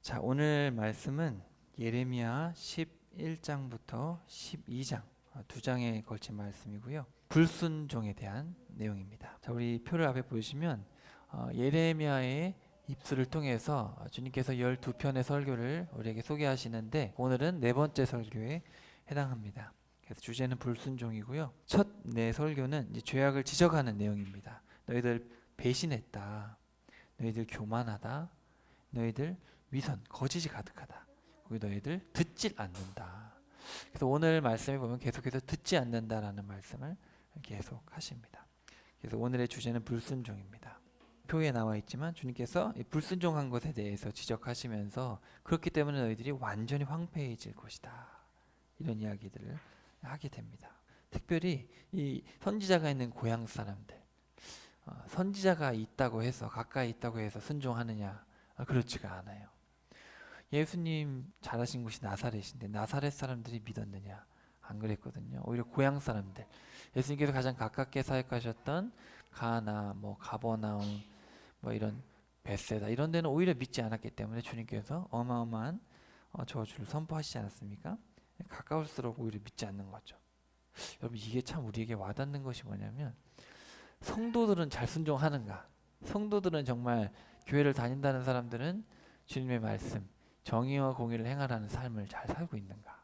자, 오늘 말씀은 예레미야 11장부터 12장 두 장에 걸친 말씀이고요. 불순종에 대한 내용입니다. 자, 우리 표를 앞에 보시면 예레미야의 입술을 통해서 주님께서 12편의 설교를 우리에게 소개하시는데 오늘은 네 번째 설교에 해당합니다. 그래서 주제는 불순종이고요. 첫 네 설교는 이제 죄악을 지적하는 내용입니다. 너희들 배신했다. 너희들 교만하다. 너희들 위선, 거짓이 가득하다. 거기 너희들 듣질 않는다. 그래서 오늘 말씀에 보면 계속해서 듣지 않는다라는 말씀을 계속 하십니다. 그래서 오늘의 주제는 불순종입니다. 표에 나와 있지만 주님께서 불순종한 것에 대해서 지적하시면서 그렇기 때문에 너희들이 완전히 황폐해질 것이다. 이런 이야기들을 하게 됩니다. 특별히 이 선지자가 있는 고향 사람들, 선지자가 있다고 해서 가까이 있다고 해서 순종하느냐? 그렇지가 않아요. 예수님 자라신 곳이 나사렛인데 나사렛 사람들이 믿었느냐? 안 그랬거든요. 오히려 고향 사람들, 예수님께서 가장 가깝게 사역하셨던 가나, 가버나움, 이런 베세다 이런 데는 오히려 믿지 않았기 때문에 주님께서 어마어마한 저주를 선포하시지 않았습니까? 가까울수록 오히려 믿지 않는 거죠. 여러분, 이게 참 우리에게 와닿는 것이 뭐냐면 성도들은 잘 순종하는가? 성도들은 정말 교회를 다닌다는 사람들은 주님의 말씀, 정의와 공의를 행하라는 삶을 잘 살고 있는가?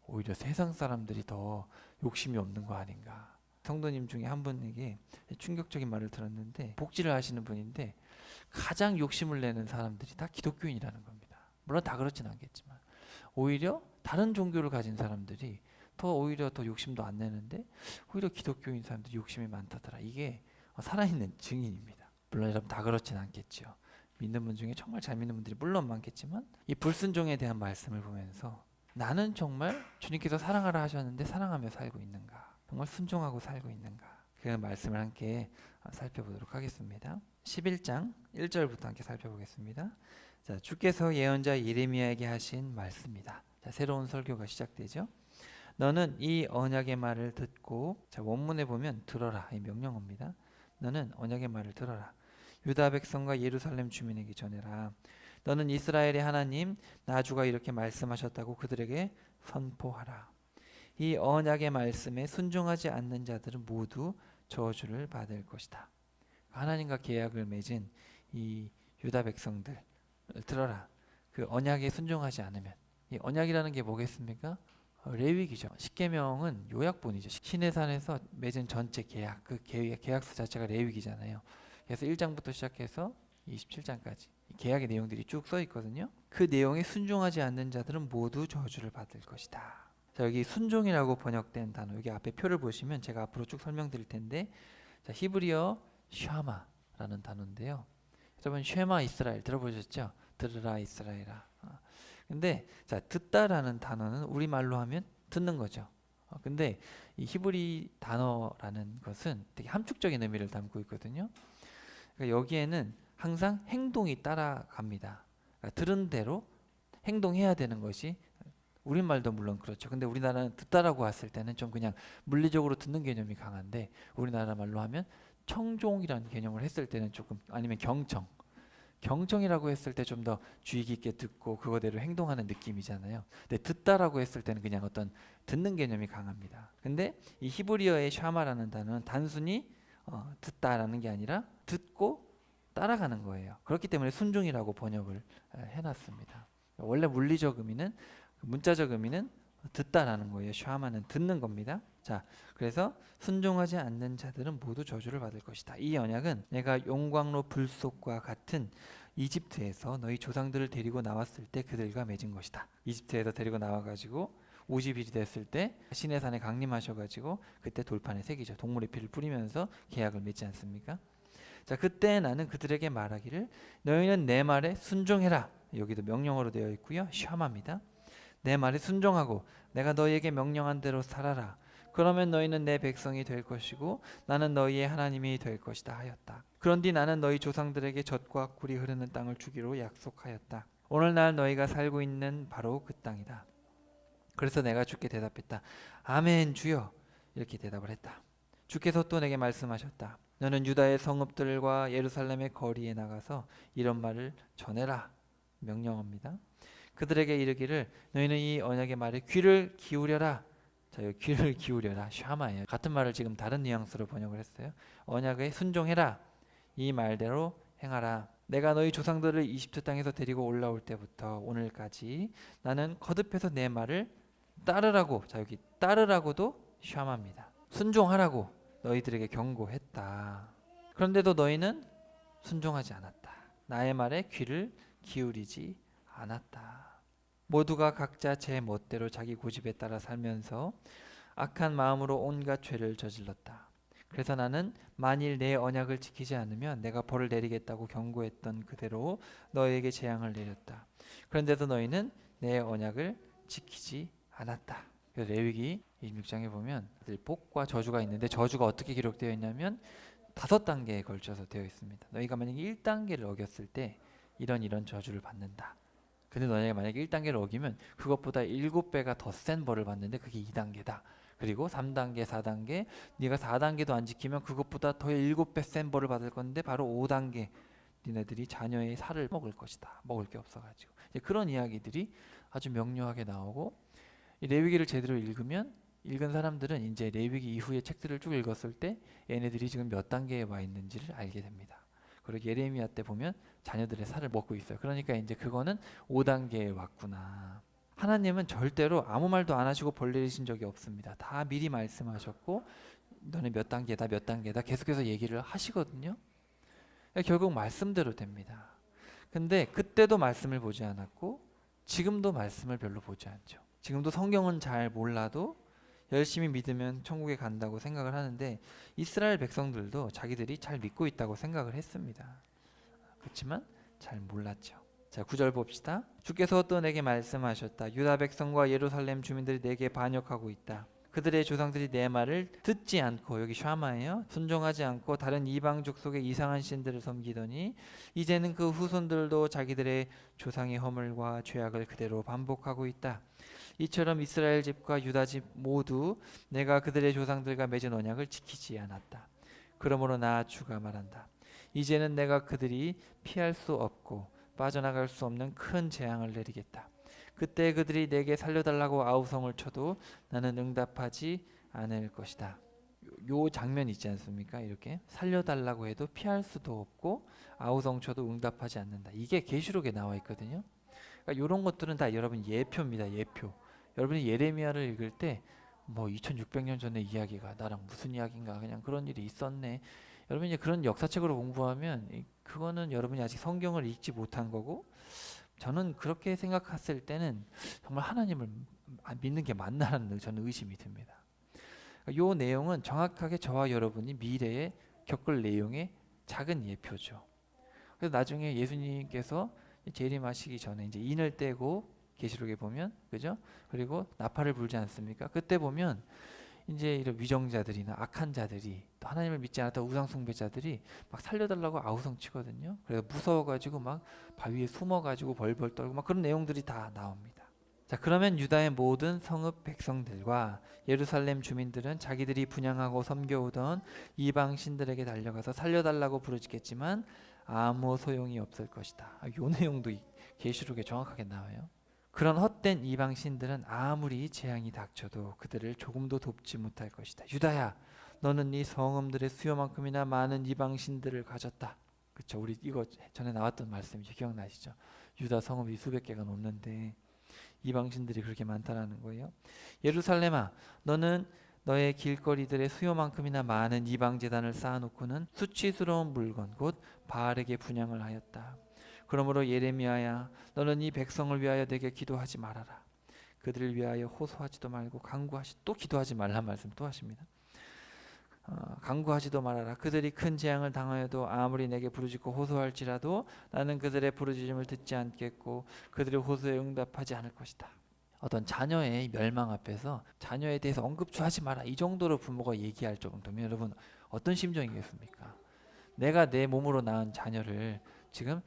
오히려 세상 사람들이 더 욕심이 없는 거 아닌가? 성도님 중에 한 분에게 충격적인 말을 들었는데, 복지를 하시는 분인데 가장 욕심을 내는 사람들이 다 기독교인이라는 겁니다. 물론 다 그렇진 않겠지만 오히려 다른 종교를 가진 사람들이 오히려 더 욕심도 안 내는데 오히려 기독교인 사람들이 욕심이 많다더라. 이게 살아있는 증인입니다. 물론 여러분 다 그렇진 않겠죠. 믿는 분 중에 정말 잘 믿는 분들이 물론 많겠지만 이 불순종에 대한 말씀을 보면서 나는 정말 주님께서 사랑하라 하셨는데 사랑하며 살고 있는가? 정말 순종하고 살고 있는가? 그 말씀을 함께 살펴보도록 하겠습니다. 11장 1절부터 함께 살펴보겠습니다. 자, 주께서 예언자 예레미야에게 하신 말씀이다. 자, 새로운 설교가 시작되죠. 너는 이 언약의 말을 듣고, 자, 원문에 보면 들어라, 이 명령어입니다. 너는 언약의 말을 들어라. 유다 백성과 예루살렘 주민에게 전해라. 너는 이스라엘의 하나님 나주가 이렇게 말씀하셨다고 그들에게 선포하라. 이 언약의 말씀에 순종하지 않는 자들은 모두 저주를 받을 것이다. 하나님과 계약을 맺은 이 유다 백성들 들어라. 그 언약에 순종하지 않으면, 이 언약이라는 게 뭐겠습니까? 레위기죠. 십계명은 요약본이죠. 시내산에서 맺은 전체 계약, 그 계약서 자체가 레위기잖아요. 그래서 1장부터 시작해서 27장까지 계약의 내용들이 쭉 써 있거든요. 그 내용에 순종하지 않는 자들은 모두 저주를 받을 것이다. 자, 여기 순종이라고 번역된 단어, 여기 앞에 표를 보시면 제가 앞으로 쭉 설명드릴 텐데, 자, 히브리어 샤마라는 단어인데요. 여러분 쉐마 이스라엘 들어보셨죠? 들으라 이스라엘아. 근데 자, 듣다라는 단어는 우리말로 하면 듣는 거죠. 근데 이 히브리 단어라는 것은 되게 함축적인 의미를 담고 있거든요. 그러니까 여기에는 항상 행동이 따라갑니다. 그러니까 들은 대로 행동해야 되는 것이, 우리말도 물론 그렇죠. 근데 우리나라는 듣다라고 했을 때는 좀 그냥 물리적으로 듣는 개념이 강한데, 우리나라 말로 하면 청종이라는 개념을 했을 때는 조금, 아니면 경청이라고 했을 때 좀 더 주의 깊게 듣고 그거대로 행동하는 느낌이잖아요. 근데 듣다라고 했을 때는 그냥 어떤 듣는 개념이 강합니다. 근데 이 히브리어의 샤마라는 단어는 단순히 듣다라는 게 아니라 듣고 따라가는 거예요. 그렇기 때문에 순종이라고 번역을 해놨습니다. 원래 물리적 의미는, 문자적 의미는 듣다라는 거예요. 샤마는 듣는 겁니다. 자, 그래서 순종하지 않는 자들은 모두 저주를 받을 것이다. 이 언약은 내가 용광로 불속과 같은 이집트에서 너희 조상들을 데리고 나왔을 때 그들과 맺은 것이다. 이집트에서 데리고 나와가지고 50일이 됐을 때 시내산에 강림하셔가지고 그때 돌판에 새기죠. 동물의 피를 뿌리면서 계약을 맺지 않습니까? 자, 그때 나는 그들에게 말하기를 너희는 내 말에 순종해라. 여기도 명령어로 되어 있고요. 샤마입니다. 내 말에 순종하고 내가 너희에게 명령한 대로 살아라. 그러면 너희는 내 백성이 될 것이고 나는 너희의 하나님이 될 것이다 하였다. 그런뒤 나는 너희 조상들에게 젖과 꿀이 흐르는 땅을 주기로 약속하였다. 오늘날 너희가 살고 있는 바로 그 땅이다. 그래서 내가 주께 대답했다. 아멘 주여. 이렇게 대답을 했다. 주께서 또 내게 말씀하셨다. 너는 유다의 성읍들과 예루살렘의 거리에 나가서 이런 말을 전해라. 명령합니다. 그들에게 이르기를 너희는 이 언약의 말에 귀를 기울여라. 자, 여기 귀를 기울여라. 샤마예요. 같은 말을 지금 다른 뉘앙스로 번역을 했어요. 언약에 순종해라. 이 말대로 행하라. 내가 너희 조상들을 이집트 땅에서 데리고 올라올 때부터 오늘까지 나는 거듭해서 내 말을 따르라고. 자, 여기 따르라고도 샤마입니다. 순종하라고 너희들에게 경고했다. 그런데도 너희는 순종하지 않았다. 나의 말에 귀를 기울이지 않았다. 모두가 각자 제 멋대로 자기 고집에 따라 살면서 악한 마음으로 온갖 죄를 저질렀다. 그래서 나는 만일 내 언약을 지키지 않으면 내가 벌을 내리겠다고 경고했던 그대로 너희에게 재앙을 내렸다. 그런데도 너희는 내 언약을 지키지 않았다. 그래서 레위기 26장에 보면 복과 저주가 있는데 저주가 어떻게 기록되어 있냐면 5단계에 걸쳐서 되어 있습니다. 너희가 만약에 1단계를 어겼을 때 이런 저주를 받는다. 근데 너희가 만약에 1단계를 어기면 그것보다 7배가 더 센 벌을 받는데 그게 2단계다. 그리고 3단계, 4단계, 네가 4단계도 안 지키면 그것보다 더 7배 센 벌을 받을 건데 바로 5단계 니네들이 자녀의 살을 먹을 것이다. 먹을 게 없어가지고 이제 그런 이야기들이 아주 명료하게 나오고 이 레위기를 제대로 읽은 사람들은 이제 레위기 이후의 책들을 쭉 읽었을 때 얘네들이 지금 몇 단계에 와 있는지를 알게 됩니다. 그리고 예레미야 때 보면 자녀들의 살을 먹고 있어요. 그러니까 이제 그거는 5단계에 왔구나. 하나님은 절대로 아무 말도 안 하시고 벌 내리신 적이 없습니다. 다 미리 말씀하셨고 너네 몇 단계다 계속해서 얘기를 하시거든요. 결국 말씀대로 됩니다. 근데 그때도 말씀을 보지 않았고 지금도 말씀을 별로 보지 않죠. 지금도 성경은 잘 몰라도 열심히 믿으면 천국에 간다고 생각을 하는데 이스라엘 백성들도 자기들이 잘 믿고 있다고 생각을 했습니다. 그렇지만 잘 몰랐죠. 자, 9절 봅시다. 주께서 또 내게 말씀하셨다. 유다 백성과 예루살렘 주민들이 내게 반역하고 있다. 그들의 조상들이 내 말을 듣지 않고, 여기 샤마예요, 순종하지 않고 다른 이방 족속의 이상한 신들을 섬기더니 이제는 그 후손들도 자기들의 조상의 허물과 죄악을 그대로 반복하고 있다. 이처럼 이스라엘 집과 유다 집 모두 내가 그들의 조상들과 맺은 언약을 지키지 않았다. 그러므로 나 주가 말한다. 이제는 내가 그들이 피할 수 없고 빠져나갈 수 없는 큰 재앙을 내리겠다. 그때 그들이 내게 살려달라고 아우성을 쳐도 나는 응답하지 않을 것이다. 요 장면 있지 않습니까? 이렇게 살려달라고 해도 피할 수도 없고 아우성 쳐도 응답하지 않는다. 이게 계시록에 나와 있거든요. 그러니까 이런 것들은 다 여러분 예표입니다. 예표. 여러분이 예레미야를 읽을 때 뭐 2600년 전의 이야기가 나랑 무슨 이야기인가, 그냥 그런 일이 있었네. 여러분이 이제 그런 역사책으로 공부하면 그거는 여러분이 아직 성경을 읽지 못한 거고, 저는 그렇게 생각했을 때는 정말 하나님을 믿는 게 맞나라는 저는 의심이 듭니다. 이 내용은 정확하게 저와 여러분이 미래에 겪을 내용의 작은 예표죠. 그래서 나중에 예수님께서 재림하시기 전에 이제 인을 떼고 계시록에 보면, 그죠? 그리고 나팔을 불지 않습니까? 그때 보면 이제 이런 위정자들이나 악한 자들이, 또 하나님을 믿지 않았던 우상 숭배자들이 막 살려달라고 아우성 치거든요. 그래서 무서워가지고 막 바위에 숨어가지고 벌벌 떨고 막 그런 내용들이 다 나옵니다. 자, 그러면 유다의 모든 성읍 백성들과 예루살렘 주민들은 자기들이 분향하고 섬겨오던 이방 신들에게 달려가서 살려달라고 부르짖겠지만 아무 소용이 없을 것이다. 요 내용도 계시록에 정확하게 나와요. 그런 헛된 이방 신들은 아무리 재앙이 닥쳐도 그들을 조금도 돕지 못할 것이다. 유다야, 너는 네 성읍들의 수요만큼이나 많은 이방 신들을 가졌다. 그렇죠? 우리 이거 전에 나왔던 말씀이죠. 기억나시죠? 유다 성읍이 수백 개가 넘는데 이방 신들이 그렇게 많다라는 거예요. 예루살렘아, 너는 너의 길거리들의 수요만큼이나 많은 이방 제단을 쌓아놓고는 수치스러운 물건 곧 바알에게 분향을 하였다. 그러므로 예레미야야, 너는 이 백성을 위하여 내게 기도하지 말아라. 그들을 위하여 호소하지도 말고 또 기도하지 말란 말씀 또 하십니다. 간구하지도 말아라. 그들이 큰 재앙을 당하여도 아무리 내게 부르짖고 호소할지라도 나는 그들의 부르짖음을 듣지 않겠고 그들의 호소에 응답하지 않을 것이다. 어떤 자녀의 멸망 앞에서 자녀에 대해서 언급도 하지 마라, 이 정도로 부모가 얘기할 정도면 여러분 어떤 심정이겠습니까? 내가 내 몸으로 낳은 자녀를 지금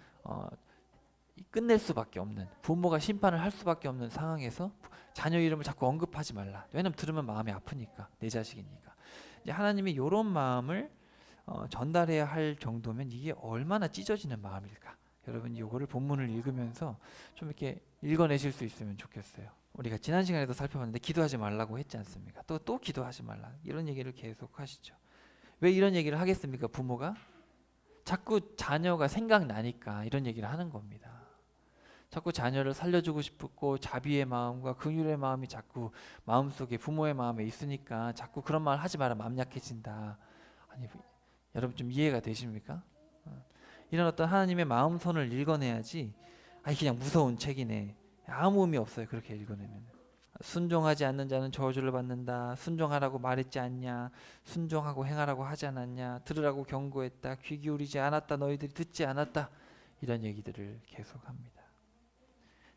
끝낼 수밖에 없는, 부모가 심판을 할 수밖에 없는 상황에서 자녀 이름을 자꾸 언급하지 말라. 왜냐면 들으면 마음이 아프니까, 내 자식이니까. 이제 하나님이 이런 마음을 전달해야 할 정도면 이게 얼마나 찢어지는 마음일까, 여러분이 이거를 본문을 읽으면서 좀 이렇게 읽어내실 수 있으면 좋겠어요. 우리가 지난 시간에도 살펴봤는데 기도하지 말라고 했지 않습니까? 또 기도하지 말라 이런 얘기를 계속 하시죠. 왜 이런 얘기를 하겠습니까? 부모가 자꾸 자녀가 생각나니까 이런 얘기를 하는 겁니다. 자꾸 자녀를 살려주고 싶고 자비의 마음과 긍휼의 마음이 자꾸 마음속에 부모의 마음에 있으니까 자꾸 그런 말 하지 마라, 마음 약해진다. 아니, 여러분 좀 이해가 되십니까? 이런 어떤 하나님의 마음선을 읽어내야지. 아니 그냥 무서운 책이네, 아무 의미 없어요 그렇게 읽어내면. 순종하지 않는 자는 저주를 받는다. 순종하라고 말했지 않냐? 순종하고 행하라고 하지 않았냐? 들으라고 경고했다. 귀 기울이지 않았다. 너희들이 듣지 않았다. 이런 얘기들을 계속합니다.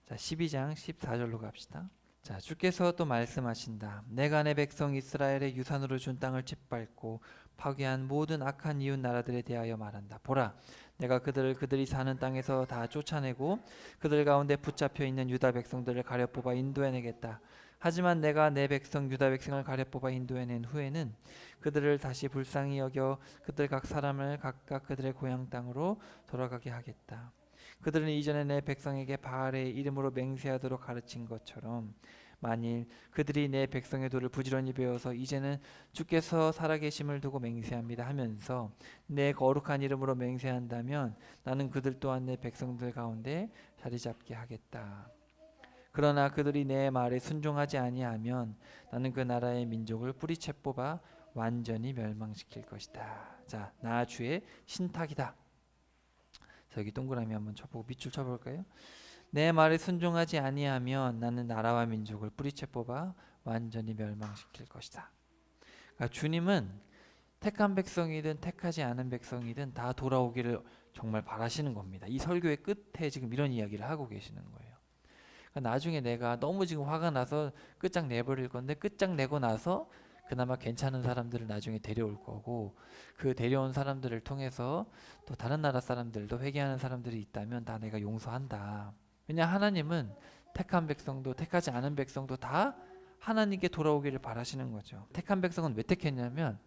자, 12장 14절로 갑시다. 자, 주께서 또 말씀하신다. 내가 내 백성 이스라엘의 유산으로 준 땅을 짓밟고 파괴한 모든 악한 이웃 나라들에 대하여 말한다. 보라, 내가 그들이 사는 땅에서 다 쫓아내고 그들 가운데 붙잡혀 있는 유다 백성들을 가려 뽑아 인도해내겠다. 하지만 내가 내 백성 유다 백성을 가려 뽑아 인도해낸 후에는 그들을 다시 불쌍히 여겨 그들 각 사람을 각각 그들의 고향 땅으로 돌아가게 하겠다. 그들은 이전에 내 백성에게 바알의 이름으로 맹세하도록 가르친 것처럼 만일 그들이 내 백성의 도를 부지런히 배워서 이제는 주께서 살아계심을 두고 맹세합니다 하면서 내 거룩한 이름으로 맹세한다면 나는 그들 또한 내 백성들 가운데 자리 잡게 하겠다. 그러나 그들이 내 말에 순종하지 아니하면 나는 그 나라의 민족을 뿌리채 뽑아 완전히 멸망시킬 것이다. 자, 나 주의 신탁이다. 자, 여기 동그라미 한번 쳐보고 밑줄 쳐볼까요? 내 말에 순종하지 아니하면 나는 나라와 민족을 뿌리채 뽑아 완전히 멸망시킬 것이다. 그러니까 주님은 택한 백성이든 택하지 않은 백성이든 다 돌아오기를 정말 바라시는 겁니다. 이 설교의 끝에 지금 이런 이야기를 하고 계시는 거예요. 그러니까 나중에 내가 너무 지금 화가 나서 끝장 내버릴 건데 끝장 내고 나서 그나마 괜찮은 사람들을 나중에 데려올 거고 그 데려온 사람들을 통해서 또 다른 나라 사람들도 회개하는 사람들이 있다면 다 내가 용서한다. 왜냐, 하나님은 택한 백성도 택하지 않은 백성도 다 하나님께 돌아오기를 바라시는 거죠. 택한 백성은 왜 택했냐면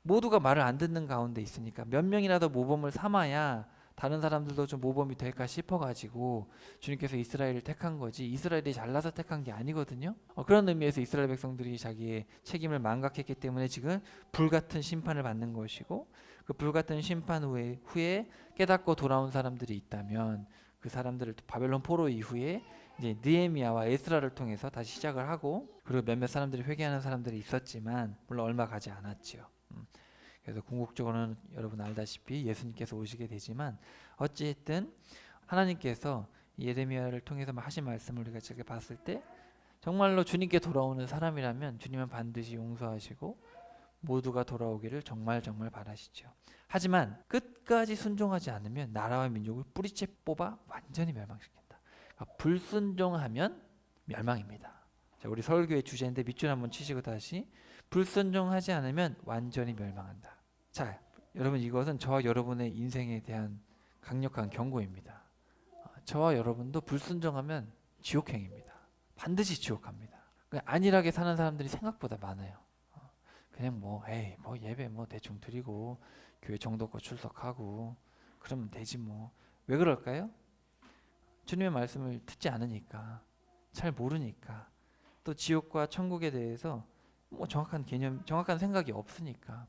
모두가 말을 안 듣는 가운데 있으니까 몇 명이라도 모범을 삼아야 다른 사람들도 좀 모범이 될까 싶어가지고 주님께서 이스라엘을 택한 거지 이스라엘이 잘나서 택한 게 아니거든요. 그런 의미에서 이스라엘 백성들이 자기의 책임을 망각했기 때문에 지금 불같은 심판을 받는 것이고 그 불같은 심판 후에 깨닫고 돌아온 사람들이 있다면 그 사람들을 바벨론 포로 이후에 이제 느헤미야와 에스라를 통해서 다시 시작을 하고 그리고 몇몇 사람들이 회개하는 사람들이 있었지만 물론 얼마 가지 않았지요. 그래서 궁극적으로는 여러분 알다시피 예수님께서 오시게 되지만 어찌됐든 하나님께서 예레미야를 통해서 하신 말씀을 우리가 저렇게 봤을 때 정말로 주님께 돌아오는 사람이라면 주님은 반드시 용서하시고 모두가 돌아오기를 정말 바라시죠. 하지만 끝까지 순종하지 않으면 나라와 민족을 뿌리채 뽑아 완전히 멸망시킨다. 그러니까 불순종하면 멸망입니다. 자, 우리 설교의 주제인데 밑줄 한번 치시고 다시 불순종하지 않으면 완전히 멸망한다. 자, 여러분 이것은 저와 여러분의 인생에 대한 강력한 경고입니다. 저와 여러분도 불순종하면 지옥행입니다. 반드시 지옥합니다. 안일하게 사는 사람들이 생각보다 많아요. 그냥 에이 예배 대충 드리고 교회 정도껏 출석하고 그러면 되지 뭐. 왜 그럴까요? 주님의 말씀을 듣지 않으니까, 잘 모르니까, 또 지옥과 천국에 대해서 정확한 개념, 정확한 생각이 없으니까.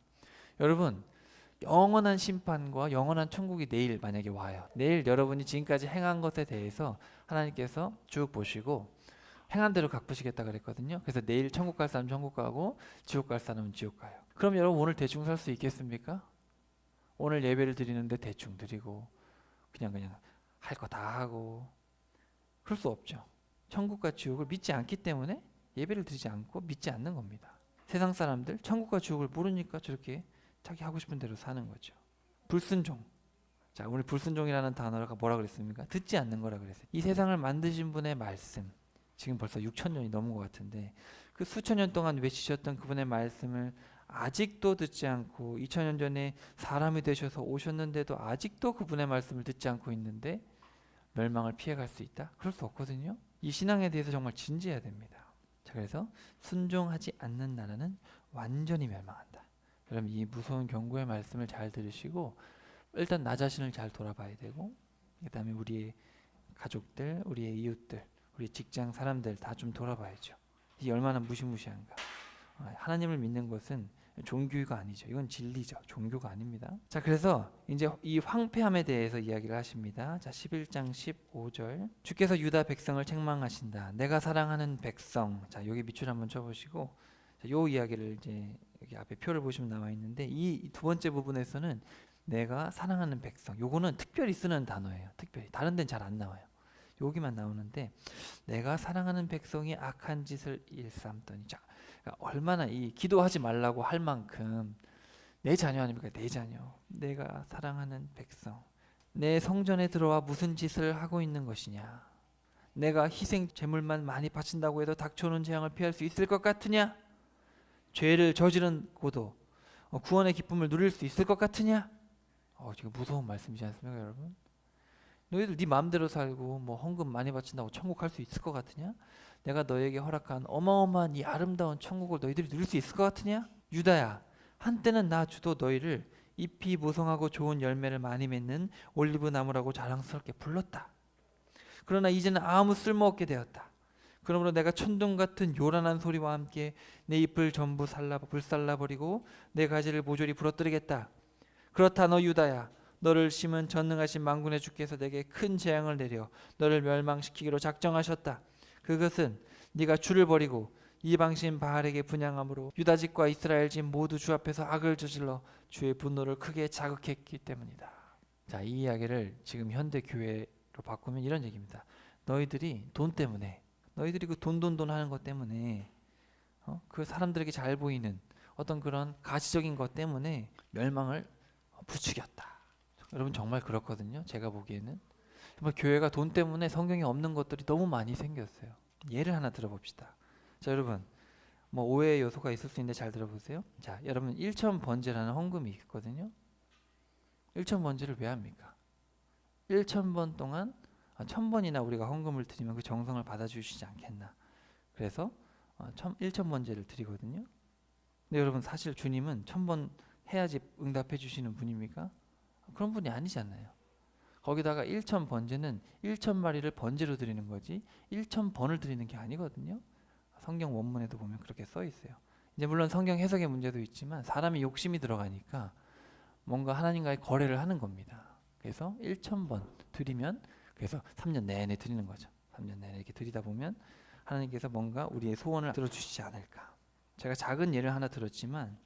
여러분, 영원한 심판과 영원한 천국이 내일 만약에 와요. 내일 여러분이 지금까지 행한 것에 대해서 하나님께서 쭉 보시고 행한 대로 갚으시겠다 그랬거든요. 그래서 내일 천국 갈 사람 천국 가고 지옥 갈 사람은 지옥 가요. 그럼 여러분 오늘 대충 살 수 있겠습니까? 오늘 예배를 드리는데 대충 드리고 그냥 할 거 다 하고 그럴 수 없죠. 천국과 지옥을 믿지 않기 때문에 예배를 드리지 않고 믿지 않는 겁니다. 세상 사람들 천국과 지옥을 모르니까 저렇게 자기 하고 싶은 대로 사는 거죠. 불순종. 자, 오늘 불순종이라는 단어가 뭐라 그랬습니까? 듣지 않는 거라 그랬어요. 이 세상을 만드신 분의 말씀, 지금 벌써 6,000년이 넘은 것 같은데 그 수천 년 동안 외치셨던 그분의 말씀을 아직도 듣지 않고 2000년 전에 사람이 되셔서 오셨는데도 아직도 그분의 말씀을 듣지 않고 있는데 멸망을 피해갈 수 있다? 그럴 수 없거든요. 이 신앙에 대해서 정말 진지해야 됩니다. 자, 그래서 순종하지 않는 나라는 완전히 멸망한다. 여러분 이 무서운 경고의 말씀을 잘 들으시고 일단 나 자신을 잘 돌아봐야 되고 그다음에 우리의 가족들, 우리의 이웃들, 우리 직장 사람들 다 좀 돌아봐야죠. 이게 얼마나 무시무시한가. 하나님을 믿는 것은 종교가 아니죠. 이건 진리죠. 종교가 아닙니다. 자, 그래서 이제 이 황폐함에 대해서 이야기를 하십니다. 자, 11장 15절. 주께서 유다 백성을 책망하신다. 내가 사랑하는 백성. 자, 여기 밑줄 한번 쳐보시고, 자, 요 이야기를 이제 여기 앞에 표를 보시면 나와 있는데, 이 두 번째 부분에서는 내가 사랑하는 백성. 요거는 특별히 쓰는 단어예요. 특별히. 다른 데는 잘 안 나와요. 여기만 나오는데, 내가 사랑하는 백성이 악한 짓을 일삼더니. 자, 그러니까 얼마나 이 기도하지 말라고 할 만큼 내 자녀 아닙니까? 내 자녀. 내가 사랑하는 백성. 내 성전에 들어와 무슨 짓을 하고 있는 것이냐? 내가 희생 제물만 많이 바친다고 해도 닥쳐오는 재앙을 피할 수 있을 것 같으냐? 죄를 저지른 고도 구원의 기쁨을 누릴 수 있을 것 같으냐? 지금 무서운 말씀이지 않습니까, 여러분? 너희들 네 마음대로 살고 뭐 헌금 많이 바친다고 천국 갈 수 있을 것 같으냐? 내가 너에게 허락한 어마어마한 이 아름다운 천국을 너희들이 누릴 수 있을 것 같으냐? 유다야, 한때는 나 주도 너희를 잎이 무성하고 좋은 열매를 많이 맺는 올리브 나무라고 자랑스럽게 불렀다. 그러나 이제는 아무 쓸모없게 되었다. 그러므로 내가 천둥 같은 요란한 소리와 함께 내 잎을 전부 불살라버리고 내 가지를 모조리 부러뜨리겠다. 그렇다 너 유다야, 너를 심은 전능하신 만군의 주께서 내게 큰 재앙을 내려 너를 멸망시키기로 작정하셨다. 그것은 네가 주를 버리고 이방신 바알에게 분향함으로 유다 집과 이스라엘 집 모두 주 앞에서 악을 저질러 주의 분노를 크게 자극했기 때문이다. 자, 이 이야기를 지금 현대 교회로 바꾸면 이런 얘기입니다. 너희들이 돈 때문에, 너희들이 그 돈 하는 것 때문에, 그 사람들에게 잘 보이는 어떤 그런 가시적인 것 때문에 멸망을 부추겼다. 여러분 정말 그렇거든요. 제가 보기에는 정말 교회가 돈 때문에 성경에 없는 것들이 너무 많이 생겼어요. 예를 하나 들어봅시다. 자, 여러분 뭐 오해의 요소가 있을 수 있는데 잘 들어보세요. 자, 여러분 일천번제라는 헌금이 있거든요. 일천번제를 왜 합니까? 1000번 동안 1000번이나 우리가 헌금을 드리면 그 정성을 받아주시지 않겠나. 그래서 1000번제를 드리거든요. 근데 여러분 사실 주님은 1000번 해야지 응답해 주시는 분입니까? 그런 분이 아니잖아요. 거기다가 1000번제는 1000마리를 번제로 드리는 거지 1000번을 드리는 게 아니거든요. 성경 원문에도 보면 그렇게 써 있어요. 이제 물론 성경 해석의 문제도 있지만 사람이 욕심이 들어가니까 뭔가 하나님과의 거래를 하는 겁니다. 그래서 1000번 드리면 그래서 3년 내내 드리는 거죠. 3년 내내 이렇게 드리다 보면 하나님께서 뭔가 우리의 소원을 들어주시지 않을까. 제가 작은 예를 하나 들었지만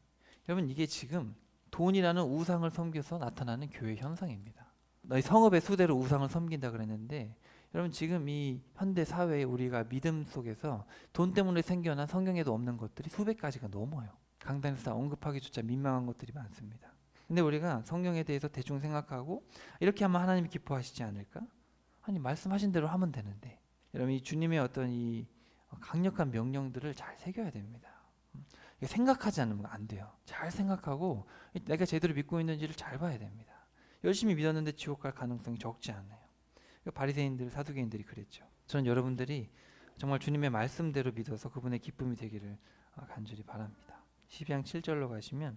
여러분 이게 지금 돈이라는 우상을 섬겨서 나타나는 교회 현상입니다. 너희 성읍의 수대로 우상을 섬긴다 그랬는데 여러분 지금 이 현대 사회에 우리가 믿음 속에서 돈 때문에 생겨난 성경에도 없는 것들이 수백 가지가 넘어요. 강단에서 언급하기조차 민망한 것들이 많습니다. 근데 우리가 성경에 대해서 대충 생각하고 이렇게 하면 하나님이 기뻐하시지 않을까? 아니 말씀하신 대로 하면 되는데 여러분 이 주님의 어떤 이 강력한 명령들을 잘 새겨야 됩니다. 생각하지 않으면 안 돼요. 잘 생각하고 내가 제대로 믿고 있는지를 잘 봐야 됩니다. 열심히 믿었는데 지옥 갈 가능성이 적지 않아요. 바리새인들, 사두개인들이 그랬죠. 저는 여러분들이 정말 주님의 말씀대로 믿어서 그분의 기쁨이 되기를 간절히 바랍니다. 12장 7절로 가시면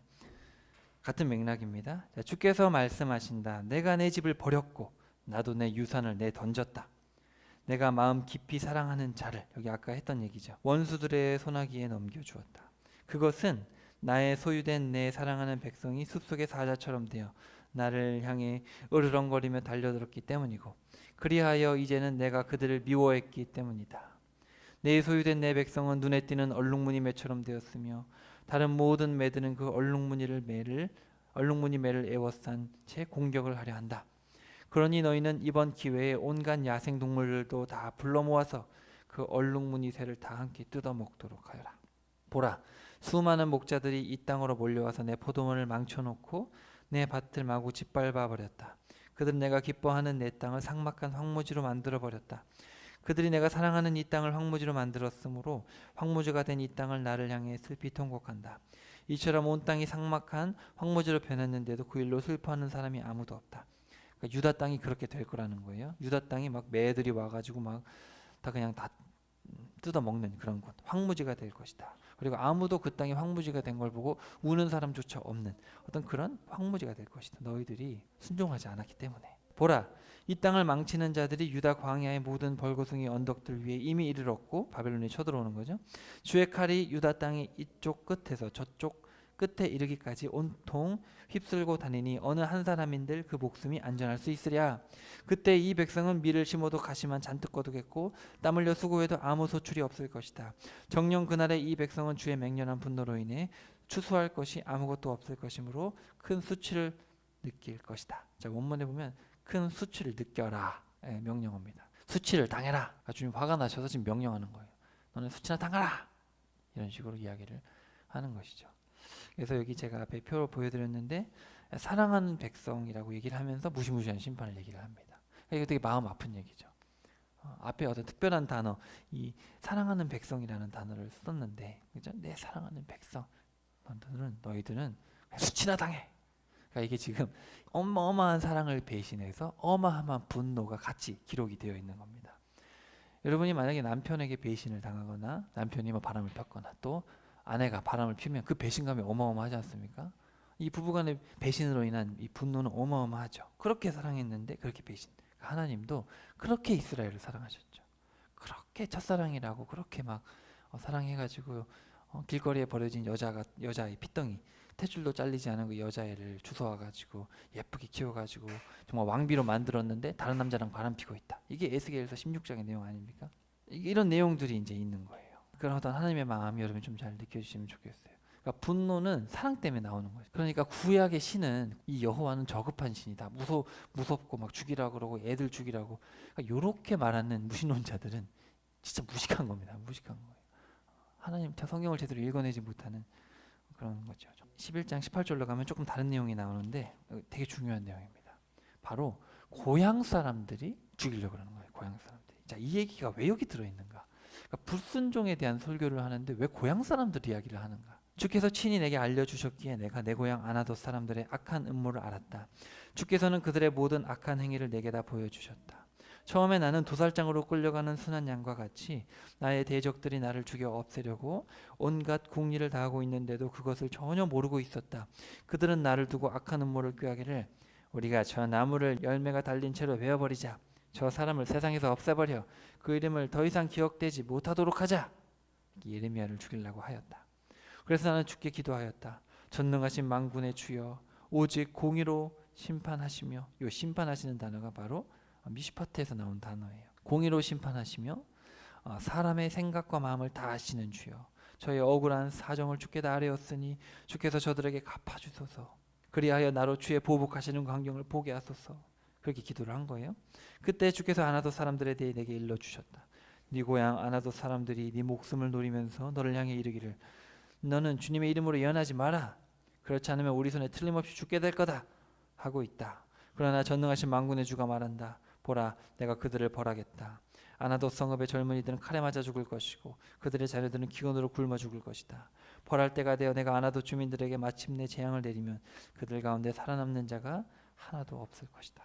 같은 맥락입니다. 자, 주께서 말씀하신다. 내가 내 집을 버렸고 나도 내 유산을 내던졌다. 내가 마음 깊이 사랑하는 자를, 여기 아까 했던 얘기죠, 원수들의 손아귀에 넘겨주었다. 그것은 나의 소유된 내 사랑하는 백성이 숲속의 사자처럼 되어 나를 향해 으르렁거리며 달려들었기 때문이고 그리하여 이제는 내가 그들을 미워했기 때문이다. 내 소유된 내 백성은 눈에 띄는 얼룩무늬 매처럼 되었으며 다른 모든 매들은 그 얼룩무늬 매를 에워싼 채 공격을 하려 한다. 그러니 너희는 이번 기회에 온갖 야생 동물들도 다 불러 모아서 그 얼룩무늬 새를 다 함께 뜯어 먹도록 하여라. 보라, 수많은 목자들이 이 땅으로 몰려와서 내 포도원을 망쳐놓고 내 밭을 마구 짓밟아 버렸다. 그들은 내가 기뻐하는 내 땅을 삭막한 황무지로 만들어 버렸다. 그들이 내가 사랑하는 이 땅을 황무지로 만들었으므로 황무지가 된 이 땅을 나를 향해 슬피 통곡한다. 이처럼 온 땅이 삭막한 황무지로 변했는데도 그 일로 슬퍼하는 사람이 아무도 없다. 그러니까 유다 땅이 그렇게 될 거라는 거예요. 유다 땅이 막 매들이 와가지고 막 다 그냥 다 뜯어먹는 그런 곳, 황무지가 될 것이다. 그리고 아무도 그 땅이 황무지가 된 걸 보고 우는 사람조차 없는 어떤 그런 황무지가 될 것이다. 너희들이 순종하지 않았기 때문에. 보라, 이 땅을 망치는 자들이 유다 광야의 모든 벌거숭이 언덕들 위에 이미 이르렀고, 바벨론이 쳐들어오는 거죠. 주의 칼이 유다 땅의 이쪽 끝에서 저쪽 끝에 이르기까지 온통 휩쓸고 다니니 어느 한 사람인들 그 목숨이 안전할 수 있으랴. 그때 이 백성은 밀을 심어도 가시만 잔뜩 거두겠고 땀 흘려 수고해도 아무 소출이 없을 것이다. 정녕 그날에 이 백성은 주의 맹렬한 분노로 인해 추수할 것이 아무것도 없을 것이므로 큰 수치를 느낄 것이다. 자, 원문에 보면 큰 수치를 느껴라, 명령어입니다. 수치를 당해라. 주님 화가 나셔서 지금 명령하는 거예요. 너는 수치나 당하라. 이런 식으로 이야기를 하는 것이죠. 그래서 여기 제가 앞에 표로 보여드렸는데 사랑하는 백성이라고 얘기를 하면서 무시무시한 심판을 얘기를 합니다. 이거 되게 마음 아픈 얘기죠. 앞에 어떤 특별한 단어, 이 사랑하는 백성이라는 단어를 썼는데, 그죠? 내 사랑하는 백성, 너희들은 수치나 당해. 그러니까 이게 지금 어마어마한 사랑을 배신해서 어마어마한 분노가 같이 기록이 되어 있는 겁니다. 여러분이 만약에 남편에게 배신을 당하거나 남편이 뭐 바람을 폈거나 또 아내가 바람을 피우면 그 배신감이 어마어마하지 않습니까? 이 부부간의 배신으로 인한 이 분노는 어마어마하죠. 그렇게 사랑했는데 그렇게 배신. 하나님도 그렇게 이스라엘을 사랑하셨죠. 그렇게 첫사랑이라고 그렇게 막 사랑해가지고 길거리에 버려진 여자의 핏덩이, 탯줄도 잘리지 않은 그 여자애를 주워와가지고 예쁘게 키워가지고 정말 왕비로 만들었는데 다른 남자랑 바람피고 있다. 이게 에스겔서 16장의 내용 아닙니까? 이런 내용들이 이제 있는 거예요. 그런 어떤 하나님의 마음이 여러분 좀 잘 느껴주시면 좋겠어요. 그러니까 분노는 사랑 때문에 나오는 거죠. 그러니까 구약의 신은 이 여호와는 저급한 신이다. 무섭고 막 죽이라고 그러고 애들 죽이라고. 그러니까 요렇게 말하는 무신론자들은 진짜 무식한 겁니다. 무식한 거예요. 하나님 성경을 제대로 읽어내지 못하는 그런 거죠. 11장 18절로 가면 조금 다른 내용이 나오는데 되게 중요한 내용입니다. 바로 고향 사람들이 죽이려고 하는 거예요. 고향 사람들이. 자, 이 얘기가 왜 여기 들어있는가? 그러니까 불순종에 대한 설교를 하는데 왜 고향 사람들 이야기를 하는가? 주께서 친히 내게 알려주셨기에 내가 내 고향 아나돗 사람들의 악한 음모를 알았다. 주께서는 그들의 모든 악한 행위를 내게 다 보여주셨다. 처음에 나는 도살장으로 끌려가는 순한 양과 같이 나의 대적들이 나를 죽여 없애려고 온갖 궁리를 다하고 있는데도 그것을 전혀 모르고 있었다. 그들은 나를 두고 악한 음모를 꾀하기를 우리가 저 나무를 열매가 달린 채로 베어버리자. 저 사람을 세상에서 없애버려 그 이름을 더 이상 기억되지 못하도록 하자. 예레미야를 죽이려고 하였다. 그래서 나는 주께 기도하였다. 전능하신 만군의 주여, 오직 공의로 심판하시며, 요 심판하시는 단어가 바로 미슈파트에서 나온 단어예요. 공의로 심판하시며 사람의 생각과 마음을 다 아시는 주여, 저의 억울한 사정을 주께 다 아뢰었으니 주께서 저들에게 갚아주소서. 그리하여 나로 주의 보복하시는 광경을 보게 하소서. 그렇게 기도를 한 거예요. 그때 주께서 아나돗 사람들에 대해 내게 일러주셨다. 네 고향 아나돗 사람들이 네 목숨을 노리면서 너를 향해 이르기를 너는 주님의 이름으로 예언하지 마라. 그렇지 않으면 우리 손에 틀림없이 죽게 될 거다 하고 있다. 그러나 전능하신 만군의 주가 말한다. 보라, 내가 그들을 벌하겠다. 아나돗 성읍의 젊은이들은 칼에 맞아 죽을 것이고 그들의 자녀들은 기근으로 굶어 죽을 것이다. 벌할 때가 되어 내가 아나돗 주민들에게 마침내 재앙을 내리면 그들 가운데 살아남는 자가 하나도 없을 것이다.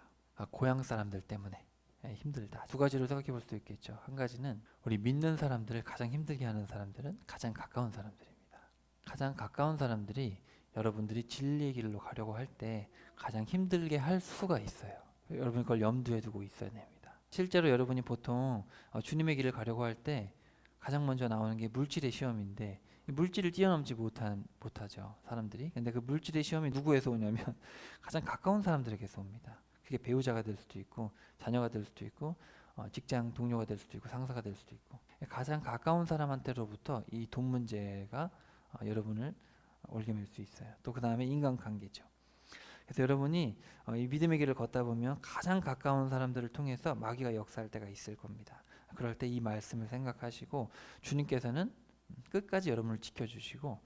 고향 사람들 때문에 힘들다. 두 가지로 생각해 볼 수 있겠죠. 한 가지는 우리 믿는 사람들을 가장 힘들게 하는 사람들은 가장 가까운 사람들입니다. 가장 가까운 사람들이 여러분들이 진리의 길로 가려고 할 때 가장 힘들게 할 수가 있어요. 여러분이 그걸 염두에 두고 있어야 됩니다. 실제로 여러분이 보통 주님의 길을 가려고 할 때 가장 먼저 나오는 게 물질의 시험인데 물질을 뛰어넘지 못하죠 사람들이. 근데 그 물질의 시험이 누구에서 오냐면 가장 가까운 사람들에게서 옵니다. 그게 배우자가 될 수도 있고 자녀가 될 수도 있고 직장 동료가 될 수도 있고 상사가 될 수도 있고 가장 가까운 사람한테로부터 이 돈 문제가 여러분을 올겨맬 수 있어요. 또 그 다음에 인간관계죠. 그래서 여러분이 이 믿음의 길을 걷다 보면 가장 가까운 사람들을 통해서 마귀가 역사할 때가 있을 겁니다. 그럴 때 이 말씀을 생각하시고 주님께서는 끝까지 여러분을 지켜주시고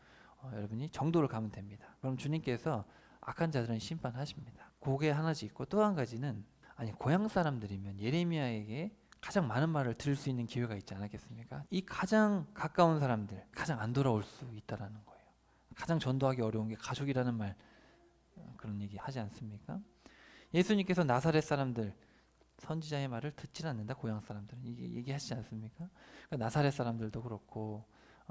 여러분이 정도를 가면 됩니다. 그럼 주님께서 악한 자들은 심판하십니다. 그게 하나씩 있고 또 한 가지는 고향 사람들이면 예레미야에게 가장 많은 말을 들을 수 있는 기회가 있지 않았겠습니까? 이 가장 가까운 사람들, 가장 안 돌아올 수 있다라는 거예요. 가장 전도하기 어려운 게 가족이라는 말, 그런 얘기 하지 않습니까? 예수님께서 나사렛 사람들, 선지자의 말을 듣질 않는다. 고향 사람들은 이게 얘기하시지 않습니까? 그러니까 나사렛 사람들도 그렇고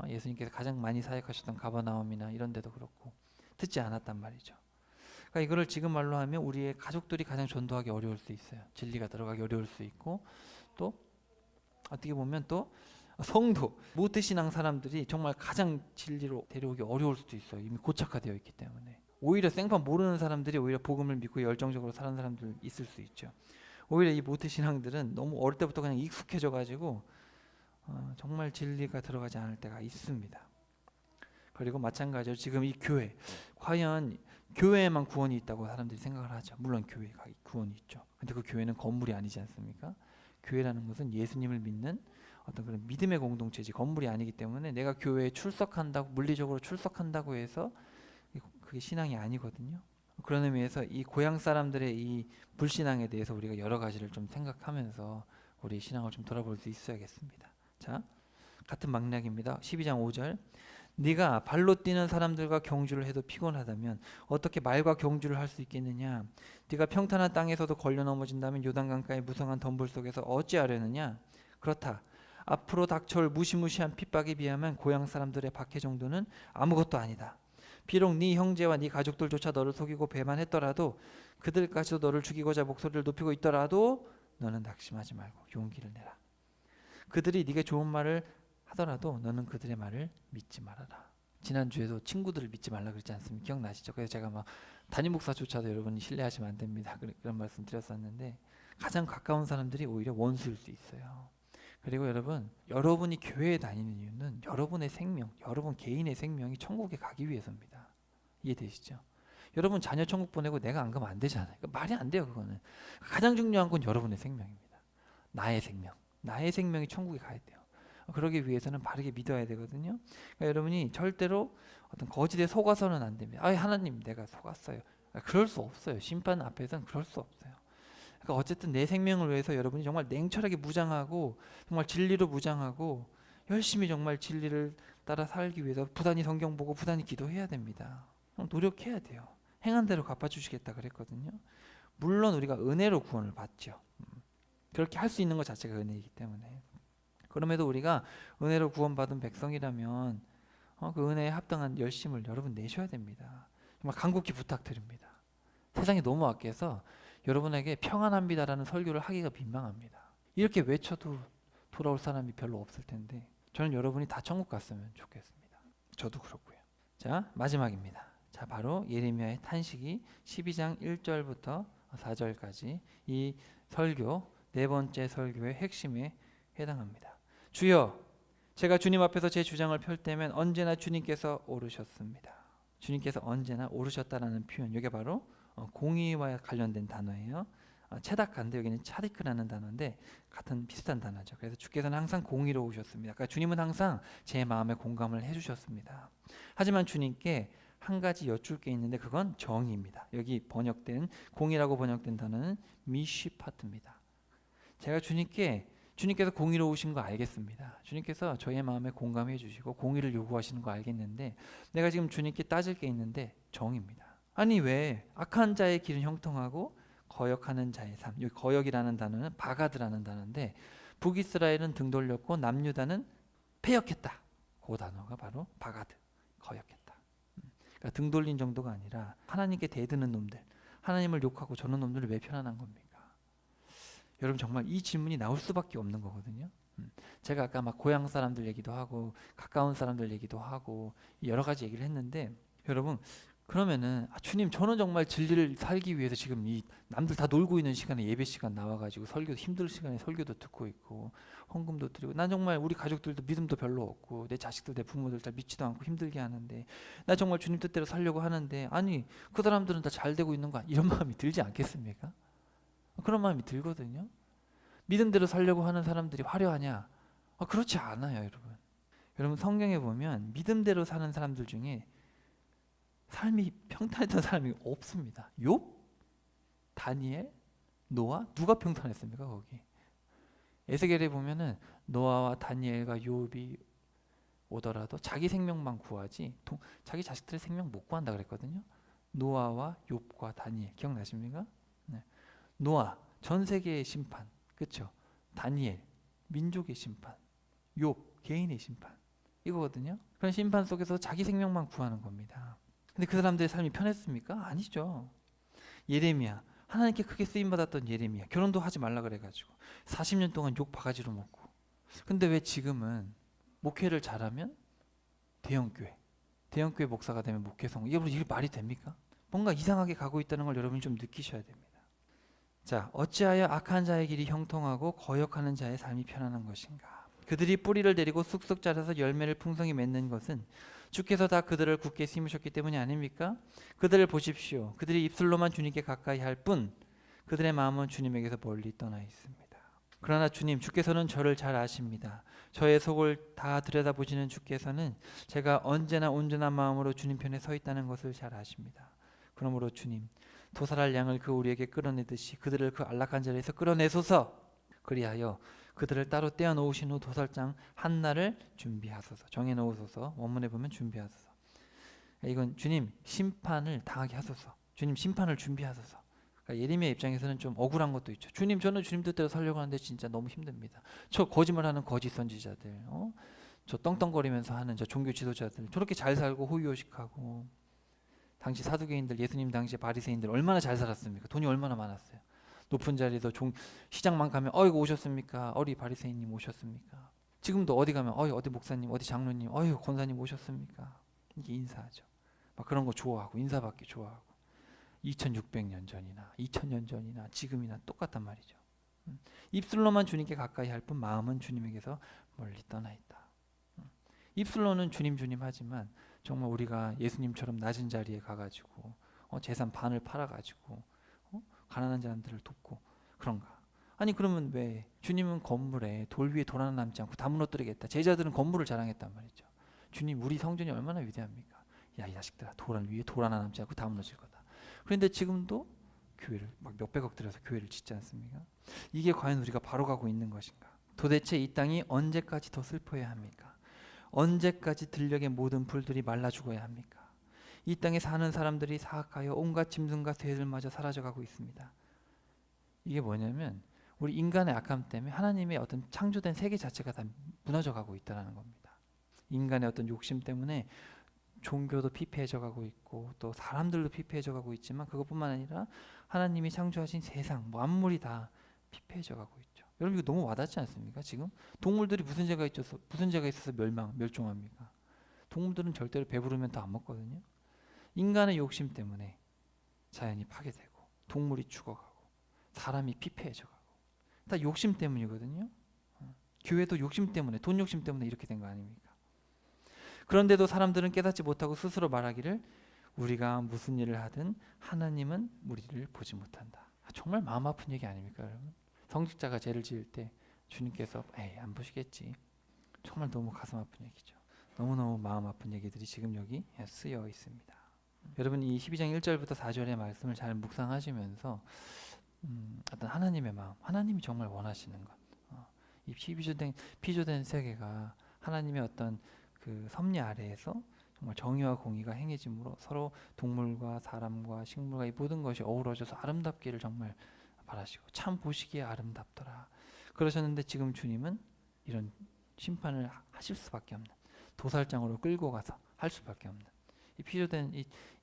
예수님께서 가장 많이 사역하셨던 가버나움이나 이런 데도 그렇고 듣지 않았단 말이죠. 그러니까 이거를 지금 말로 하면 우리의 가족들이 가장 전도하기 어려울 수 있어요. 진리가 들어가기 어려울 수 있고, 또 어떻게 보면 또 성도, 모태신앙 사람들이 정말 가장 진리로 데려오기 어려울 수도 있어요. 이미 고착화되어 있기 때문에. 오히려 생판 모르는 사람들이 오히려 복음을 믿고 열정적으로 사는 사람들 있을 수 있죠. 오히려 이 모태신앙들은 너무 어릴 때부터 그냥 익숙해져 가지고 정말 진리가 들어가지 않을 때가 있습니다. 그리고 마찬가지로 지금 이 교회, 과연 교회에만 구원이 있다고 사람들이 생각을 하죠. 물론 교회가 구원이 있죠. 근데 그 교회는 건물이 아니지 않습니까? 교회라는 것은 예수님을 믿는 어떤 그런 믿음의 공동체지, 건물이 아니기 때문에 내가 교회에 출석한다고, 물리적으로 출석한다고 해서 그게 신앙이 아니거든요. 그런 의미에서 이 고향 사람들의 이 불신앙에 대해서 우리가 여러 가지를 좀 생각하면서 우리 신앙을 좀 돌아볼 수 있어야겠습니다. 자, 같은 맥락입니다. 12장 5절. 네가 발로 뛰는 사람들과 경주를 해도 피곤하다면 어떻게 말과 경주를 할 수 있겠느냐? 네가 평탄한 땅에서도 걸려 넘어진다면 요단강가의 무성한 덤불 속에서 어찌하려느냐? 그렇다. 앞으로 닥쳐올 무시무시한 핍박에 비하면 고향 사람들의 박해 정도는 아무것도 아니다. 비록 네 형제와 네 가족들조차 너를 속이고 배반했더라도, 그들까지도 너를 죽이고자 목소리를 높이고 있더라도 너는 낙심하지 말고 용기를 내라. 그들이 네게 좋은 말을 하더라도 너는 그들의 말을 믿지 말아라. 지난주에도 친구들을 믿지 말라 그랬지 않습니까? 기억나시죠? 그래서 제가 막 담임 목사조차도 여러분이 신뢰하시면 안 됩니다. 그런 말씀 드렸었는데, 가장 가까운 사람들이 오히려 원수일 수 있어요. 그리고 여러분이 교회에 다니는 이유는 여러분의 생명, 여러분 개인의 생명이 천국에 가기 위해서입니다. 이해되시죠? 여러분 자녀 천국 보내고 내가 안 가면 안 되잖아요. 그러니까 말이 안 돼요. 그거는. 가장 중요한 건 여러분의 생명입니다. 나의 생명. 나의 생명이 천국에 가야 돼요. 그러기 위해서는 바르게 믿어야 되거든요. 그러니까 여러분이 절대로 어떤 거짓에 속아서는 안 됩니다. 하나님 내가 속았어요. 그럴 수 없어요. 심판 앞에서는 그럴 수 없어요. 그러니까 어쨌든 내 생명을 위해서 여러분이 정말 냉철하게 무장하고, 정말 진리로 무장하고, 열심히 정말 진리를 따라 살기 위해서 부단히 성경 보고 부단히 기도해야 됩니다. 노력해야 돼요. 행한 대로 갚아주시겠다 그랬거든요. 물론 우리가 은혜로 구원을 받죠. 그렇게 할 수 있는 것 자체가 은혜이기 때문에. 그럼에도 우리가 은혜로 구원받은 백성이라면 그 은혜에 합당한 열심을 여러분 내셔야 됩니다. 정말 간곡히 부탁드립니다. 세상이 너무 악해서 여러분에게 평안합니다라는 설교를 하기가 민망합니다. 이렇게 외쳐도 돌아올 사람이 별로 없을 텐데, 저는 여러분이 다 천국 갔으면 좋겠습니다. 저도 그렇고요. 자, 마지막입니다. 자, 바로 예레미야의 탄식이 12장 1절부터 4절까지 이 설교, 네 번째 설교의 핵심에 해당합니다. 주여, 제가 주님 앞에서 제 주장을 펼 때면 언제나 주님께서 오르셨습니다. 주님께서 언제나 오르셨다라는 표현, 이게 바로 공의와 관련된 단어예요. 체다카인데 여기는 차디크라는 단어인데 같은 비슷한 단어죠. 그래서 주께서는 항상 공의로우셨습니다. 그러니까 주님은 항상 제 마음에 공감을 해주셨습니다. 하지만 주님께 한 가지 여쭐 게 있는데 그건 정의입니다. 여기 공의라고 번역된 단어는 미시파트입니다. 제가 주님께서 공의로우신 거 알겠습니다. 주님께서 저의 마음에 공감해 주시고 공의를 요구하시는 거 알겠는데, 내가 지금 주님께 따질 게 있는데 정의입니다. 아니 왜 악한 자의 길은 형통하고 거역하는 자의 삶, 여기 거역이라는 단어는 바가드라는 단어인데, 북이스라엘은 등 돌렸고 남유다는 패역했다. 그 단어가 바로 바가드, 거역했다. 그러니까 등 돌린 정도가 아니라 하나님께 대드는 놈들, 하나님을 욕하고 저런 놈들을 왜 편안한 겁니까? 여러분 정말 이 질문이 나올 수밖에 없는 거거든요. 제가 아까 막 고향 사람들 얘기도 하고 가까운 사람들 얘기도 하고 여러 가지 얘기를 했는데, 여러분 그러면은 주님, 저는 정말 진리를 살기 위해서 지금 이 남들 다 놀고 있는 시간에 예배 시간 나와가지고 설교, 힘들 시간에 설교도 듣고 있고 헌금도 드리고, 난 정말 우리 가족들도 믿음도 별로 없고 내 자식들, 내 부모들 잘 믿지도 않고 힘들게 하는데, 나 정말 주님 뜻대로 살려고 하는데, 아니 그 사람들은 다 잘 되고 있는 거야, 이런 마음이 들지 않겠습니까? 그런 마음이 들거든요. 믿음대로 살려고 하는 사람들이 화려하냐? 그렇지 않아요, 여러분. 여러분 성경에 보면 믿음대로 사는 사람들 중에 삶이 평탄했던 사람이 없습니다. 욥, 다니엘, 노아, 누가 평탄했습니까? 거기 에스겔에 보면은 노아와 다니엘과 욥이 오더라도 자기 생명만 구하지 자기 자식들의 생명 못 구한다 그랬거든요. 노아와 욥과 다니엘 기억나십니까? 네. 노아 전 세계의 심판, 그렇죠? 다니엘 민족의 심판, 욥 개인의 심판, 이거거든요. 그런 심판 속에서 자기 생명만 구하는 겁니다. 근데 그 사람들의 삶이 편했습니까? 아니죠. 예레미야, 하나님께 크게 쓰임 받았던 예레미야, 결혼도 하지 말라 그래가지고 40년 동안 욕 바가지로 먹고. 근데 왜 지금은 목회를 잘하면 대형교회 목사가 되면 목회 성공, 이게 말이 됩니까? 뭔가 이상하게 가고 있다는 걸 여러분이 좀 느끼셔야 됩니다. 자, 어찌하여 악한 자의 길이 형통하고 거역하는 자의 삶이 편안한 것인가? 그들이 뿌리를 내리고 쑥쑥 자라서 열매를 풍성히 맺는 것은 주께서 다 그들을 굳게 심으셨기 때문이 아닙니까? 그들을 보십시오. 그들이 입술로만 주님께 가까이 할 뿐 그들의 마음은 주님에게서 멀리 떠나 있습니다. 그러나 주께서는 저를 잘 아십니다. 저의 속을 다 들여다보시는 주께서는 제가 언제나 온전한 마음으로 주님 편에 서 있다는 것을 잘 아십니다. 그러므로 주님, 도살할 양을 그 우리에게 끌어내듯이 그들을 그 안락한 자리에서 끌어내소서. 그리하여 그들을 따로 떼어 놓으신 후 도살장 한날을 준비하소서. 정해 놓으소서. 원문에 보면 준비하소서. 이건 주님 심판을 당하게 하소서. 주님 심판을 준비하소서. 그러니까 예레미야 입장에서는 좀 억울한 것도 있죠. 주님, 저는 주님 뜻대로 살려고 하는데 진짜 너무 힘듭니다. 저 거짓말하는 거짓 선지자들, 저 떵떵거리면서 하는 저 종교 지도자들, 저렇게 잘 살고 호의호식하고, 당시 사두개인들, 예수님 당시 바리새인들 얼마나 잘 살았습니까? 돈이 얼마나 많았어요. 높은 자리에서 시장만 가면 어이구 오셨습니까? 어리 바리새인님 오셨습니까? 지금도 어디 가면 어디 목사님, 어디 장로님, 권사님 오셨습니까? 이게 인사하죠. 막 그런 거 좋아하고, 인사받기 좋아하고. 2600년 전이나 2000년 전이나 지금이나 똑같단 말이죠. 입술로만 주님께 가까이 할 뿐 마음은 주님에게서 멀리 떠나 있다. 입술로는 주님 하지만 정말 우리가 예수님처럼 낮은 자리에 가가지고 재산 반을 팔아가지고 가난한 사람들을 돕고 그런가? 아니 그러면 왜 주님은 건물에 돌 위에 돌 하나 남지 않고 다 무너뜨리겠다. 제자들은 건물을 자랑했단 말이죠. 주님, 우리 성전이 얼마나 위대합니까? 야, 이 자식들아, 돌 위에 돌 하나 남지 않고 다 무너질 거다. 그런데 지금도 교회를 막 몇백억 들여서 교회를 짓지 않습니까? 이게 과연 우리가 바로 가고 있는 것인가? 도대체 이 땅이 언제까지 더 슬퍼해야 합니까? 언제까지 들녘의 모든 풀들이 말라 죽어야 합니까? 이 땅에 사는 사람들이 사악하여 온갖 짐승과 새들마저 사라져가고 있습니다. 이게 뭐냐면 우리 인간의 악함 때문에 하나님의 어떤 창조된 세계 자체가 다 무너져가고 있다는 겁니다. 인간의 어떤 욕심 때문에 종교도 피폐해져 가고 있고 또 사람들도 피폐해져 가고 있지만 그것뿐만 아니라 하나님이 창조하신 세상 만물이 다 피폐해져 가고 있죠. 여러분 이거 너무 와닿지 않습니까? 지금 동물들이 무슨 죄가 있어서 멸종합니까? 동물들은 절대로 배부르면 더 안 먹거든요. 인간의 욕심 때문에 자연이 파괴되고 동물이 죽어가고 사람이 피폐해져 가고 다 욕심 때문이거든요. 교회도 욕심 때문에, 돈 욕심 때문에 이렇게 된 거 아닙니까? 그런데도 사람들은 깨닫지 못하고 스스로 말하기를 우리가 무슨 일을 하든 하나님은 우리를 보지 못한다. 정말 마음 아픈 얘기 아닙니까, 여러분? 성직자가 죄를 지을 때 주님께서 안 보시겠지. 정말 너무 가슴 아픈 얘기죠. 너무너무 마음 아픈 얘기들이 지금 여기 쓰여 있습니다. 여러분 이 12장 1절부터 4절의 말씀을 잘 묵상하시면서 어떤 하나님의 마음, 하나님이 정말 원하시는 것, 이 피조된 세계가 하나님의 어떤 그 섭리 아래에서 정말 정의와 공의가 행해짐으로 서로 동물과 사람과 식물과 이 모든 것이 어우러져서 아름답기를 정말 바라시고 참 보시기에 아름답더라 그러셨는데 지금 주님은 이런 심판을 하실 수밖에 없는, 도살장으로 끌고 가서 할 수밖에 없는, 이 피조된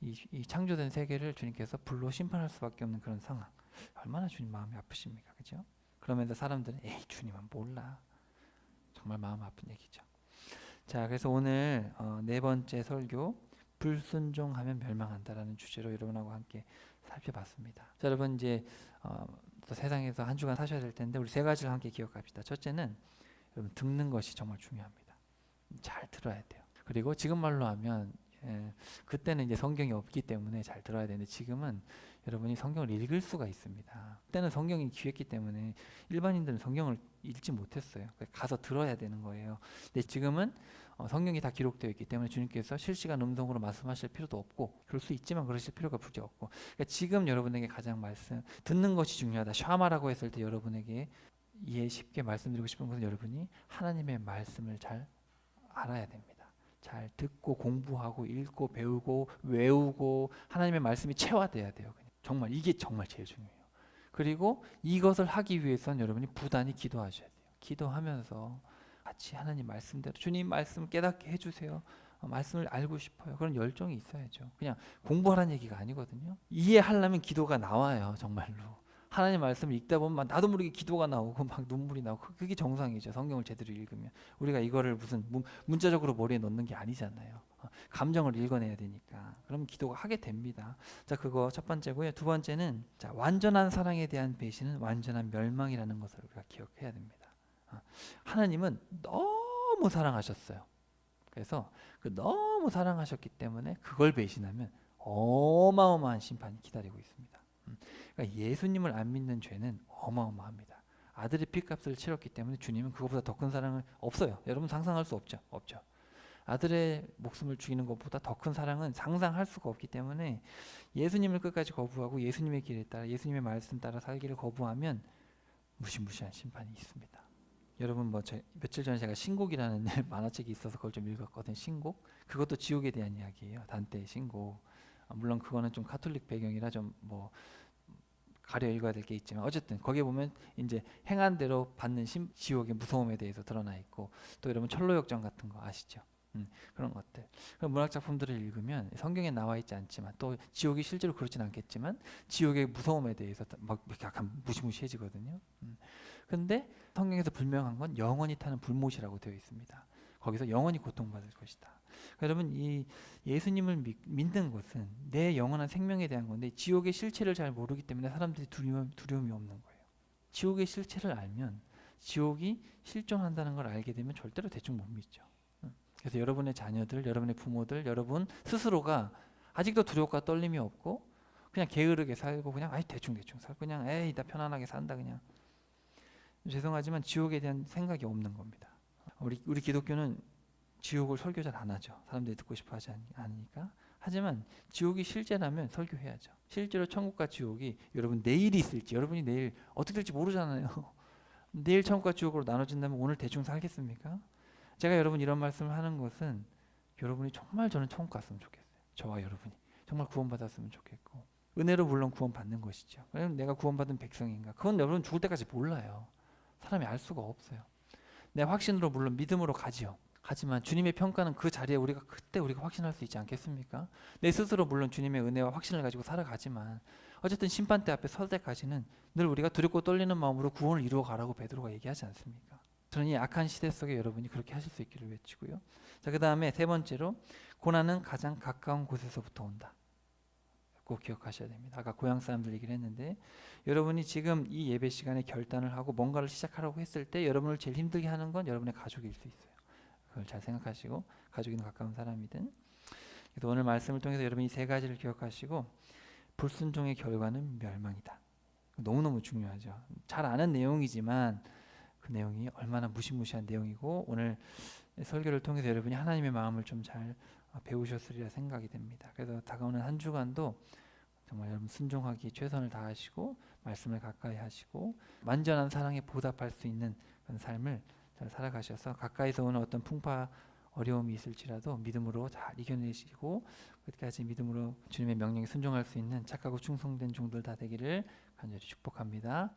이 창조된 세계를 주님께서 불로 심판할 수밖에 없는 그런 상황. 얼마나 주님 마음이 아프십니까, 그죠? 그러면서 사람들은 주님은 몰라. 정말 마음 아픈 얘기죠. 자, 그래서 오늘 네 번째 설교, 불순종하면 멸망한다라는 주제로 여러분하고 함께 살펴봤습니다. 자, 여러분 이제 또 세상에서 한 주간 사셔야 될 텐데 우리 세 가지를 함께 기억합시다. 첫째는 여러분 듣는 것이 정말 중요합니다. 잘 들어야 돼요. 그리고 지금 말로 하면 그때는 이제 성경이 없기 때문에 잘 들어야 되는데 지금은 여러분이 성경을 읽을 수가 있습니다. 그때는 성경이 귀했기 때문에 일반인들은 성경을 읽지 못했어요. 가서 들어야 되는 거예요. 근데 지금은 성경이 다 기록되어 있기 때문에 주님께서 실시간 음성으로 말씀하실 필요도 없고, 그럴 수 있지만 그러실 필요가 굳이 없고, 그러니까 지금 여러분에게 가장 듣는 것이 중요하다. 샤마라고 했을 때 여러분에게 이해 쉽게 말씀드리고 싶은 것은 여러분이 하나님의 말씀을 잘 알아야 됩니다. 잘 듣고 공부하고 읽고 배우고 외우고 하나님의 말씀이 체화돼야 돼요. 정말 이게 정말 제일 중요해요. 그리고 이것을 하기 위해서는 여러분이 부단히 기도하셔야 돼요. 기도하면서 같이 하나님 말씀대로 주님 말씀 깨닫게 해주세요. 말씀을 알고 싶어요. 그런 열정이 있어야죠. 그냥 공부하라는 얘기가 아니거든요. 이해하려면 기도가 나와요. 정말로. 하나님 말씀을 읽다 보면 막 나도 모르게 기도가 나오고 막 눈물이 나오고 그게 정상이죠. 성경을 제대로 읽으면. 우리가 이거를 무슨 문자적으로 머리에 넣는 게 아니잖아요. 감정을 읽어내야 되니까. 그럼 기도가 하게 됩니다. 자, 그거 첫 번째고요. 두 번째는 자, 완전한 사랑에 대한 배신은 완전한 멸망이라는 것을 우리가 기억해야 됩니다. 하나님은 너무 사랑하셨어요. 그래서 그 너무 사랑하셨기 때문에 그걸 배신하면 어마어마한 심판이 기다리고 있습니다. 그러니까 예수님을 안 믿는 죄는 어마어마합니다. 아들의 피값을 치렀기 때문에 주님은 그것보다 더 큰 사랑은 없어요. 여러분 상상할 수 없죠. 없죠. 아들의 목숨을 죽이는 것보다 더 큰 사랑은 상상할 수가 없기 때문에 예수님을 끝까지 거부하고 예수님의 길에 따라 예수님의 말씀 따라 살기를 거부하면 무시무시한 심판이 있습니다. 여러분 며칠 전에 제가 신곡이라는 만화책이 있어서 그걸 좀 읽었거든요. 신곡. 그것도 지옥에 대한 이야기예요. 단테의 신곡. 물론 그거는 좀 카톨릭 배경이라 좀 가려 읽어야 될 게 있지만 어쨌든 거기에 보면 이제 행한 대로 받는 지옥의 무서움에 대해서 드러나 있고 또 여러분 철로역정 같은 거 아시죠? 그런 것들. 그런 문학 작품들을 읽으면 성경에 나와 있지 않지만 또 지옥이 실제로 그렇진 않겠지만 지옥의 무서움에 대해서 막 약간 무시무시해지거든요. 근데 성경에서 불명한 건 영원히 타는 불못이라고 되어 있습니다. 거기서 영원히 고통받을 것이다. 여러분 이 예수님을 믿는 것은 내 영원한 생명에 대한 건데 지옥의 실체를 잘 모르기 때문에 사람들이 두려움이 없는 거예요. 지옥의 실체를 알면 지옥이 실존한다는 걸 알게 되면 절대로 대충 못 믿죠. 그래서 여러분의 자녀들, 여러분의 부모들, 여러분 스스로가 아직도 두려움과 떨림이 없고 그냥 게으르게 살고 그냥 대충 살고 그냥 나 편안하게 산다 그냥. 죄송하지만 지옥에 대한 생각이 없는 겁니다. 우리 기독교는 지옥을 설교 잘 안 하죠. 사람들이 듣고 싶어 하지 않으니까. 하지만 지옥이 실제라면 설교해야죠. 실제로 천국과 지옥이 여러분 내일이 있을지 여러분이 내일 어떻게 될지 모르잖아요. 내일 천국과 지옥으로 나눠진다면 오늘 대충 살겠습니까? 제가 여러분 이런 말씀을 하는 것은 여러분이 정말 저는 천국 갔으면 좋겠어요. 저와 여러분이 정말 구원받았으면 좋겠고 은혜로 물론 구원받는 것이죠. 왜냐면 내가 구원받은 백성인가 그건 여러분 죽을 때까지 몰라요. 사람이 알 수가 없어요. 내 확신으로 물론 믿음으로 가지요. 하지만 주님의 평가는 그 자리에 그때 우리가 확신할 수 있지 않겠습니까? 내 스스로 물론 주님의 은혜와 확신을 가지고 살아가지만 어쨌든 심판대 앞에 설 때까지는 늘 우리가 두렵고 떨리는 마음으로 구원을 이루어 가라고 베드로가 얘기하지 않습니까? 저는 이 악한 시대 속에 여러분이 그렇게 하실 수 있기를 외치고요. 자, 그다음에 세 번째로 고난은 가장 가까운 곳에서부터 온다. 꼭 기억하셔야 됩니다. 아까 고향 사람들 얘기를 했는데 여러분이 지금 이 예배 시간에 결단을 하고 뭔가를 시작하라고 했을 때 여러분을 제일 힘들게 하는 건 여러분의 가족일 수 있어요. 그걸 잘 생각하시고 가족이나 가까운 사람이든. 그래서 오늘 말씀을 통해서 여러분이 세 가지를 기억하시고 불순종의 결과는 멸망이다. 너무너무 중요하죠. 잘 아는 내용이지만 그 내용이 얼마나 무시무시한 내용이고 오늘 설교를 통해서 여러분이 하나님의 마음을 좀 잘 배우셨으리라 생각이 됩니다. 그래서 다가오는 한 주간도 정말 여러분 순종하기 최선을 다하시고 말씀을 가까이 하시고 완전한 사랑에 보답할 수 있는 그런 삶을 잘 살아가셔서 가까이서 오는 어떤 풍파 어려움이 있을지라도 믿음으로 잘 이겨내시고 끝까지 믿음으로 주님의 명령에 순종할 수 있는 착하고 충성된 종들 다 되기를 간절히 축복합니다.